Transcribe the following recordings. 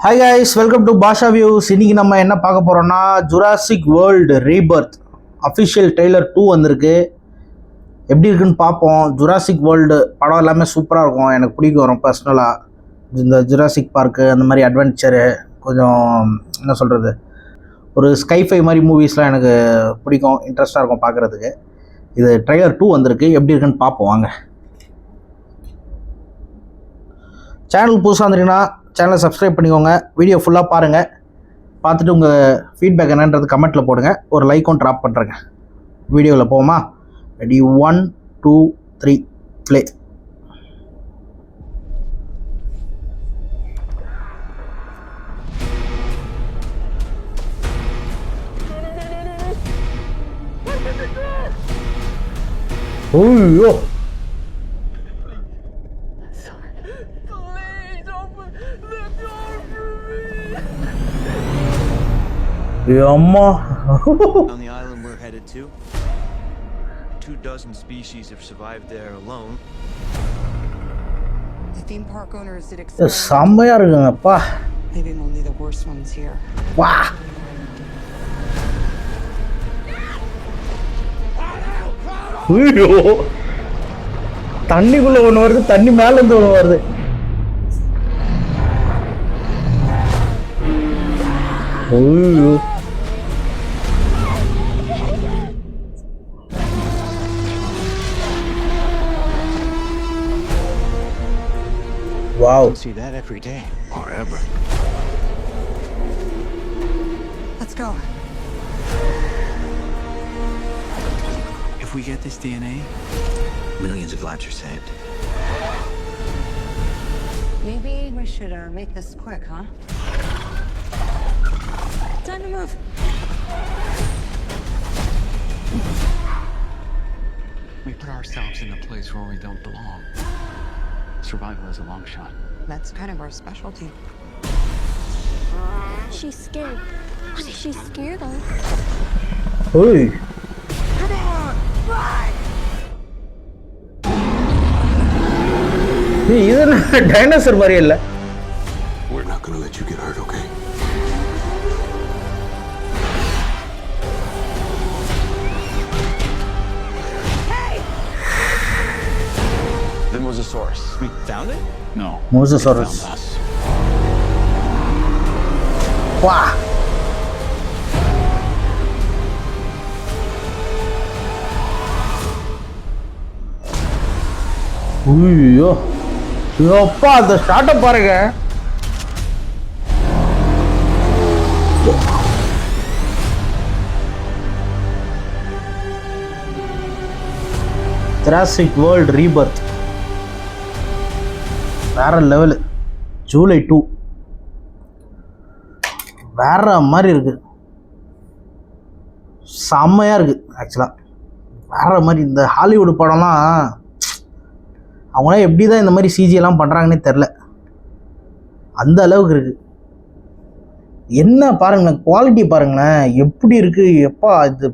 Hi guys, welcome to Basha views. இன்றைக்கி நம்ம என்ன பார்க்க போகிறோம்னா Jurassic world rebirth official trailer 2 வந்திருக்கு. எப்படி இருக்குன்னு பார்ப்போம். ஜுராசிக் வேர்ல்டு படம் எல்லாமே சூப்பராக இருக்கும், எனக்கு பிடிக்கும் வரும் பர்சனலாக. இந்த ஜுராசிக் பார்க்கு அந்த மாதிரி அட்வென்ச்சரு கொஞ்சம் என்ன சொல்கிறது, ஒரு ஸ்கைஃபை மாதிரி மூவிஸ்லாம் எனக்கு பிடிக்கும், இன்ட்ரெஸ்ட்டாக இருக்கும் பார்க்குறதுக்கு. இது ட்ரெய்லர் 2 வந்திருக்கு, எப்படி இருக்குன்னு பார்ப்போம் வாங்க. சேனல் புதுசாக வந்துட்டீங்கன்னா சேனலை சப்ஸ்கிரைப் பண்ணிக்கோங்க. வீடியோ ஃபுல்லாக பாருங்கள். பார்த்துட்டு உங்கள் ஃபீட்பேக் என்னன்றது கமெண்ட்டில் போடுங்க. ஒரு லைக்கும் ட்ராப் பண்ணுறேங்க. வீடியோவில் போமா? Ready, 1 2 3 play. ஓய்யோ, அம்மா. On the island we're headed to, 24 species have survived there alone. The theme park owners did experiment. செம்மையா இருக்குங்கப்பா. Maybe only the worst ones here. வா. ஐயோ, தண்ணிக்குள்ள ஒன்று வருது, தண்ணி மேல இருந்து ஒன்று வருது. ஐயோ, wow. See that every day or ever. Let's go. If we get this DNA, millions of lives are saved. Maybe we should make this quick, huh? Time to move. We put ourselves in a place where we don't belong. Survival is a long shot. That's kind of our specialty. She's scared. She's scared of. Hey. Come on, run! இது என்ன dinosaur மாதிரி இல்ல? We're not gonna let you get hurt, okay? The Mosasaurus. We found it? No. Mosasaurus. They found us. வா. ஐயோ, அப்பா அந்த ஷாட்டை பாருங்க. Jurassic world Rebirth வேற லெவலு. ஜூலை 2 வேற மாதிரி இருக்கு, செம்மையாக இருக்குது ஆக்சுவலாக. வேற மாதிரி இந்த ஹாலிவுட் படம்லாம் அவங்களாம் எப்படி தான் இந்த மாதிரி சிஜியெல்லாம் பண்ணுறாங்கன்னே தெரில, அந்த அளவுக்கு இருக்குது. என்ன பாருங்களேன், குவாலிட்டி பாருங்களேன் எப்படி இருக்குது. எப்பா இது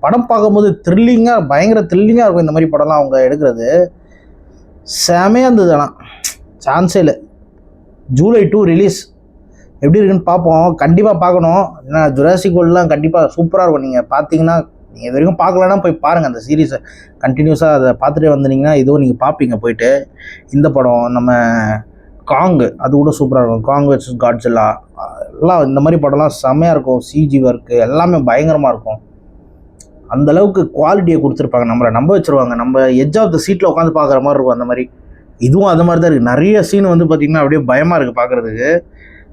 படம் பார்க்கும்போது த்ரில்லிங்காக, பயங்கர த்ரில்லிங்காக இருக்கும் இந்த மாதிரி படம்லாம் அவங்க எடுக்கிறது. செமையாக இருந்தது, ஆனால் சான்ஸே இல்லை. ஜூலை 2 ரிலீஸ். எப்படி இருக்குன்னு பார்ப்போம், கண்டிப்பாக பார்க்கணும். ஏன்னா ஜுராசிக் வேர்ல்டுலாம் கண்டிப்பாக சூப்பராக இருக்கும். நீங்கள் பார்த்தீங்கன்னா, நீங்கள் இது வரைக்கும் பார்க்கலன்னா போய் பாருங்கள் அந்த சீரீஸை. கண்டினியூஸாக அதை பார்த்துட்டே வந்தீங்கன்னா இதுவும் நீங்கள் பார்ப்பீங்க போயிட்டு. இந்த படம் நம்ம காங்கு, அது கூட சூப்பராக இருக்கும். காங் வெர்சஸ் காட்ஜில்லா எல்லாம் இந்த மாதிரி படம்லாம் செம்மையாக இருக்கும். சிஜி ஒர்க்கு எல்லாமே பயங்கரமாக இருக்கும். அந்தளவுக்கு குவாலிட்டியை கொடுத்துருப்பாங்க, நம்மளை நம்ப வச்சுருவாங்க. நம்ம எட்ஜ் ஆஃப் த சீட்டில் உட்காந்து பார்க்குற மாதிரி இருக்கும் அந்த மாதிரி. இதுவும் அந்த மாதிரி தான் இருக்குது. நிறைய சீன் வந்து பார்த்திங்கன்னா அப்படியே பயமாக இருக்குது பார்க்குறதுக்கு.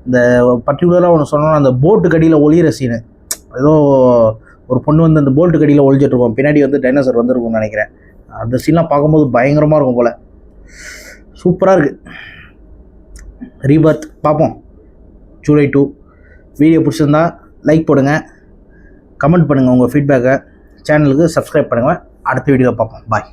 இந்த பர்டிகுலராக ஒன்று சொன்னோன்னா, அந்த போட்டு கடியில் ஒளிகிற சீனு, ஏதோ ஒரு பொண்ணு வந்து அந்த போல்ட்டு கடியில் ஒழிச்சிட்ருக்கோம், பின்னாடி வந்து டைனோசர் வந்துருக்கும்னு நினைக்கிறேன். அந்த சீன்லாம் பார்க்கும்போது பயங்கரமாக இருக்கும் போல். சூப்பராக இருக்குது. ரீபர்த் பார்ப்போம், ஜூலை 2. வீடியோ பிடிச்சிருந்தா லைக் போடுங்க, கமெண்ட் பண்ணுங்கள் உங்கள் ஃபீட்பேக்கை, சேனலுக்கு சப்ஸ்கிரைப் பண்ணுங்கள். அடுத்த வீடியோவில் பார்ப்போம். பாய்.